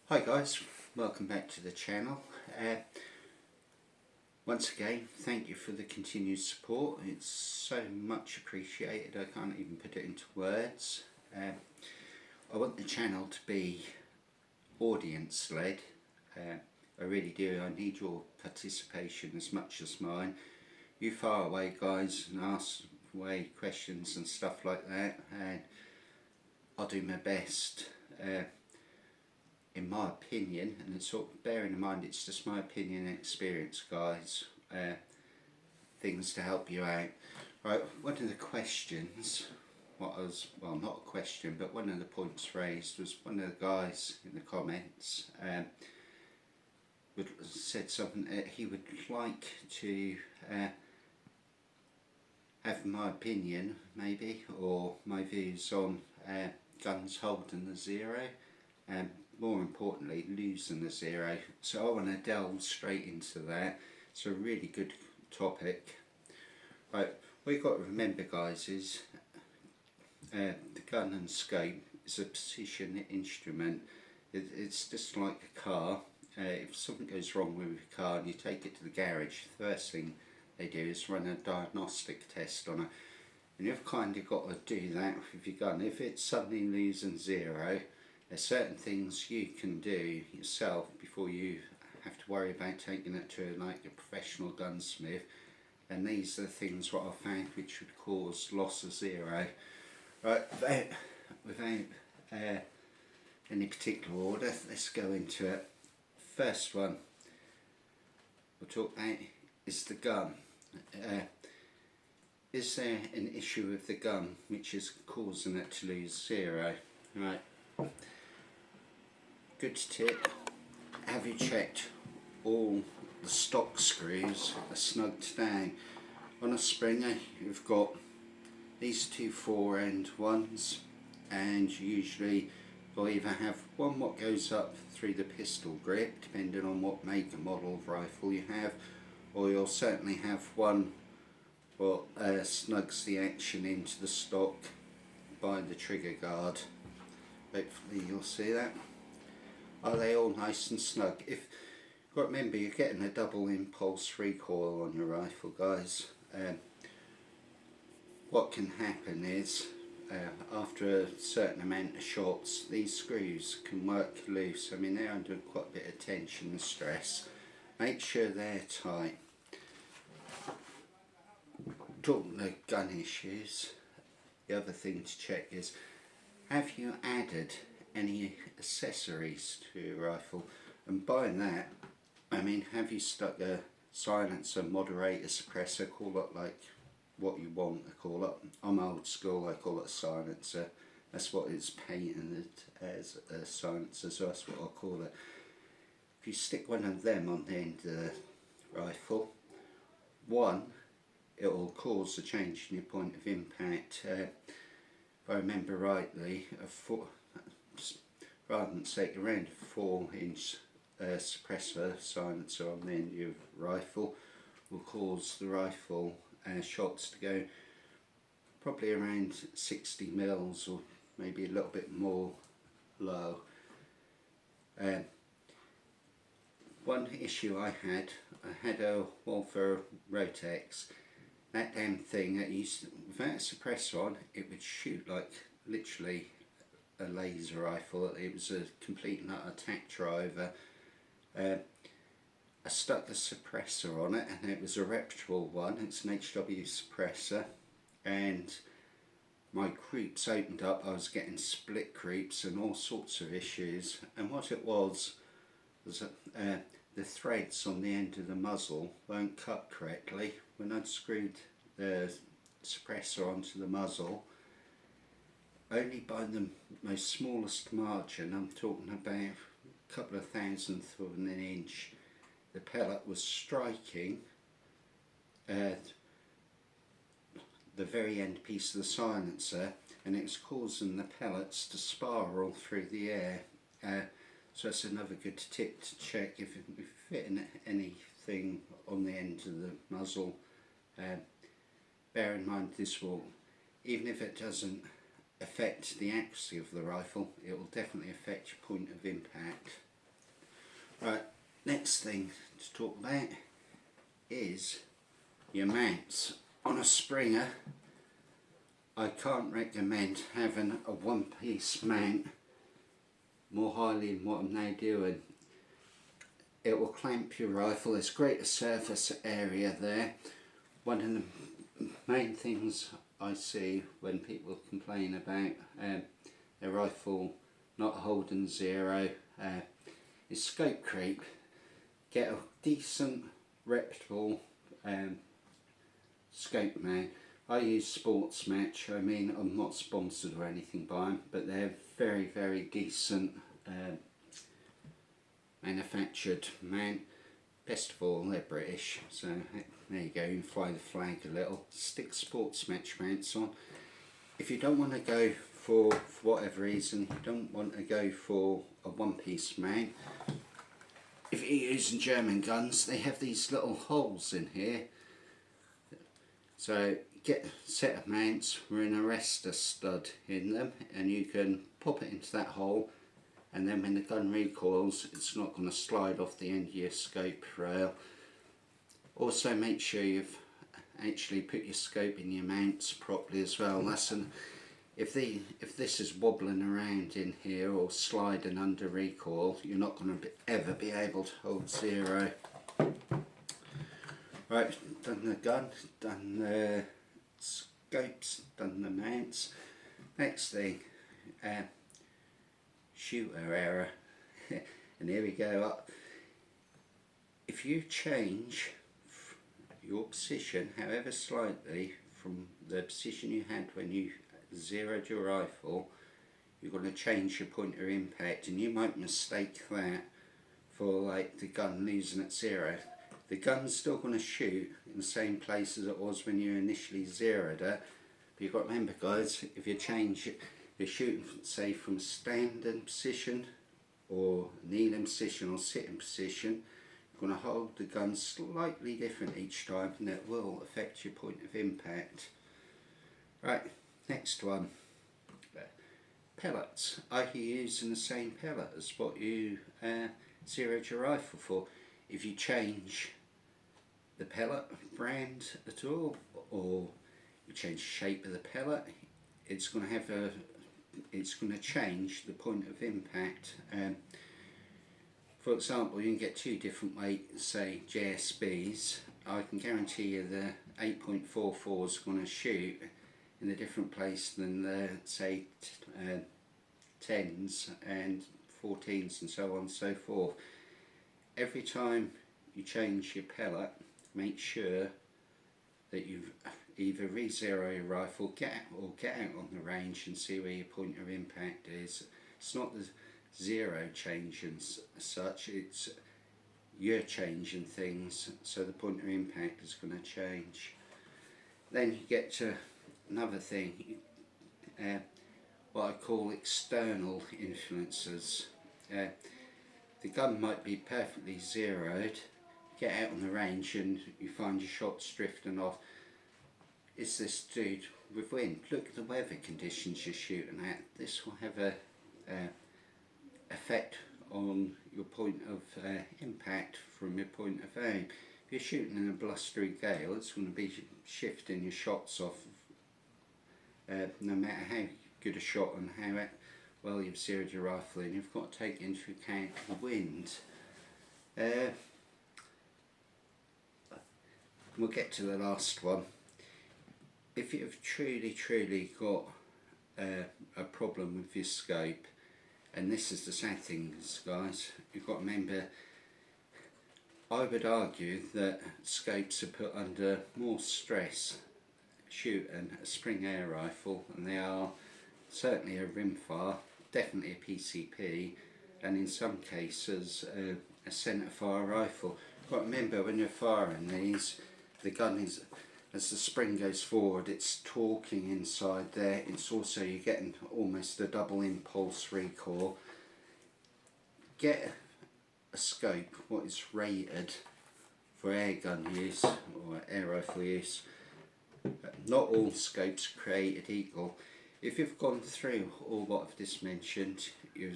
Hi guys, welcome back to the channel. Once again, thank you for the continued support. It's so much appreciated, I can't even put it into words. I want the channel to be audience led. I really do. I need your participation as much as mine. You fire away guys and ask away questions and stuff like that, and I'll do my best. In my opinion, and it's sort of bearing in mind it's just my opinion and experience guys, things to help you out. Right, one of the questions, not a question, but one of the points raised was one of the guys in the comments said something that he would like to have my opinion maybe, or my views on guns holding the zero, and more importantly losing the zero. So I want to delve straight into that. It's a really good topic. Right, what you've got to remember guys is the gun and scope is a precision instrument. It's just like a car. If something goes wrong with your car and you take it to the garage, the first thing they do is run a diagnostic test on it, and you've kind of got to do that with your gun. If it's suddenly losing zero, there's certain things you can do yourself before you have to worry about taking it to like a professional gunsmith, and these are the things what I've found which would cause loss of zero. Right, without any particular order, let's go into it. First one we'll talk about is the gun. Is there an issue with the gun which is causing it to lose zero? Right. Good tip, have you checked all the stock screws are snugged down? On a Springer you've got these two 4-end ones, and usually you'll either have one what goes up through the pistol grip depending on what make and model of rifle you have, or you'll certainly have one what snugs the action into the stock by the trigger guard. Hopefully you'll see that. Are they all nice and snug? If remember, you're getting a double impulse recoil on your rifle guys. What can happen is after a certain amount of shots these screws can work loose. I mean, they're under quite a bit of tension and stress. Make sure they're tight. Talking the gun issues, the other thing to check is, have you added any accessories to your rifle? And by that I mean, have you stuck a silencer, moderator, suppressor, call it like what you want to call it. I'm old school, I call it a silencer. That's what it's painted as, a silencer, so that's what I'll call it. If you stick one of them on the end of the rifle, one, it will cause a change in your point of impact. If I remember rightly, rather than say around a 4-inch suppressor silencer on the end of your rifle will cause the rifle shots to go probably around 60 mils or maybe a little bit more low. One issue I had a Walther Rotex. That damn thing, that used without a suppressor on, it would shoot like literally a laser rifle. It was a complete and utter attack driver. I stuck a suppressor on it, and it was a reputable one. It's an HW suppressor, and my creeps opened up. I was getting split creeps and all sorts of issues, and what it was that the threads on the end of the muzzle weren't cut correctly. When I'd screwed the suppressor onto the muzzle, only by the most smallest margin, I'm talking about a couple of thousandths of an inch, the pellet was striking the very end piece of the silencer, and it was causing the pellets to spiral through the air. So that's another good tip to check if you're fitting anything on the end of the muzzle. Bear in mind this will, even if it doesn't affect the accuracy of the rifle, it will definitely affect your point of impact. Right, next thing to talk about is your mounts. On a Springer, I can't recommend having a one-piece mount more highly than what I'm now doing. It will clamp your rifle. There's greater surface area there. One of the main things I see when people complain about their rifle not holding zero is scope creep. Get a decent, reputable scope mount. I use Sports Match. I mean, I'm not sponsored or anything by them, but they're very, very decent manufactured mount. Best of all, they're British, so there you go, you can fly the flag a little. Stick Sports Match mounts on. If you don't want to go for whatever reason, you don't want to go for a one-piece mount, if you're using German guns, they have these little holes in here. So get a set of mounts with an arrestor stud in them, and you can pop it into that hole, and then when the gun recoils, it's not going to slide off the end of your scope rail. Also make sure you've actually put your scope in your mounts properly as well. If this is wobbling around in here or sliding under recoil, you're not going to ever be able to hold zero. Right, done the gun, done the scopes, done the mounts. Next thing, shooter error. And here we go. If you change your position, however slightly, from the position you had when you zeroed your rifle, you're going to change your point of impact, and you might mistake that for like the gun losing at zero. The gun's still going to shoot in the same place as it was when you initially zeroed it, but you've got to remember, guys, if you change it, you're shooting, say, from a standing position or kneeling position or sitting position, you're going to hold the gun slightly different each time, and it will affect your point of impact. Right, next one. Pellets. Are you using the same pellet as what you zeroed your rifle for? If you change the pellet brand at all, or you change the shape of the pellet, it's going to change the point of impact. For example, you can get two different weight, say JSBs. I can guarantee you the 8.44 is going to shoot in a different place than the, say, 10s and 14s and so on and so forth. Every time you change your pellet, make sure that you've either re-zero your rifle, get out on the range and see where your point of impact is. It's not the zero changing as such, it's you're changing things, so the point of impact is going to change. Then you get to another thing, what I call external influences. The gun might be perfectly zeroed, get out on the range and you find your shots drifting off. Is this dude with wind? Look at the weather conditions you're shooting at. This will have a effect on your point of impact from your point of aim. If you're shooting in a blustery gale, it's going to be shifting your shots off, no matter how good a shot and how well you've zeroed your rifle in. You've got to take into account the wind. We'll get to the last one. If you've truly got a problem with your scope, and this is the sad thing, guys, you've got to remember, I would argue that scopes are put under more stress shooting a spring air rifle than they are certainly a rimfire, definitely a PCP, and in some cases a centre fire rifle. You've got to remember, when you're firing these, the gun is, as the spring goes forward, it's torquing inside there. It's also, you're getting almost a double impulse recoil. Get a scope what is rated for air gun use or air rifle use. Not all scopes are created equal. If you've gone through all what I've just mentioned, you're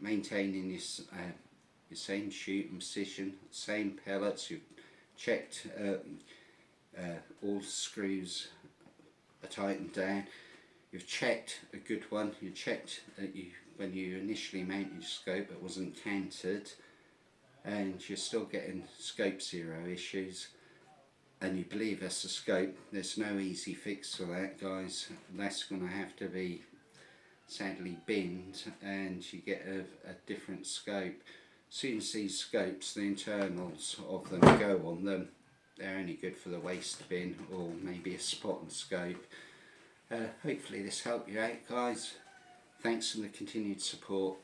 maintaining your your same shooting position, same pellets, you've checked all screws are tightened down, you've checked a good one, you checked that when you initially mounted your scope it wasn't canted, and you're still getting scope zero issues, and you believe that's the scope. There's no easy fix for that, guys. That's going to have to be sadly binned, and you get a different scope. As soon as these scopes, the internals of them go on them, they're only good for the waste bin or maybe a spot and scope. Hopefully this helped you out, guys. Thanks for the continued support.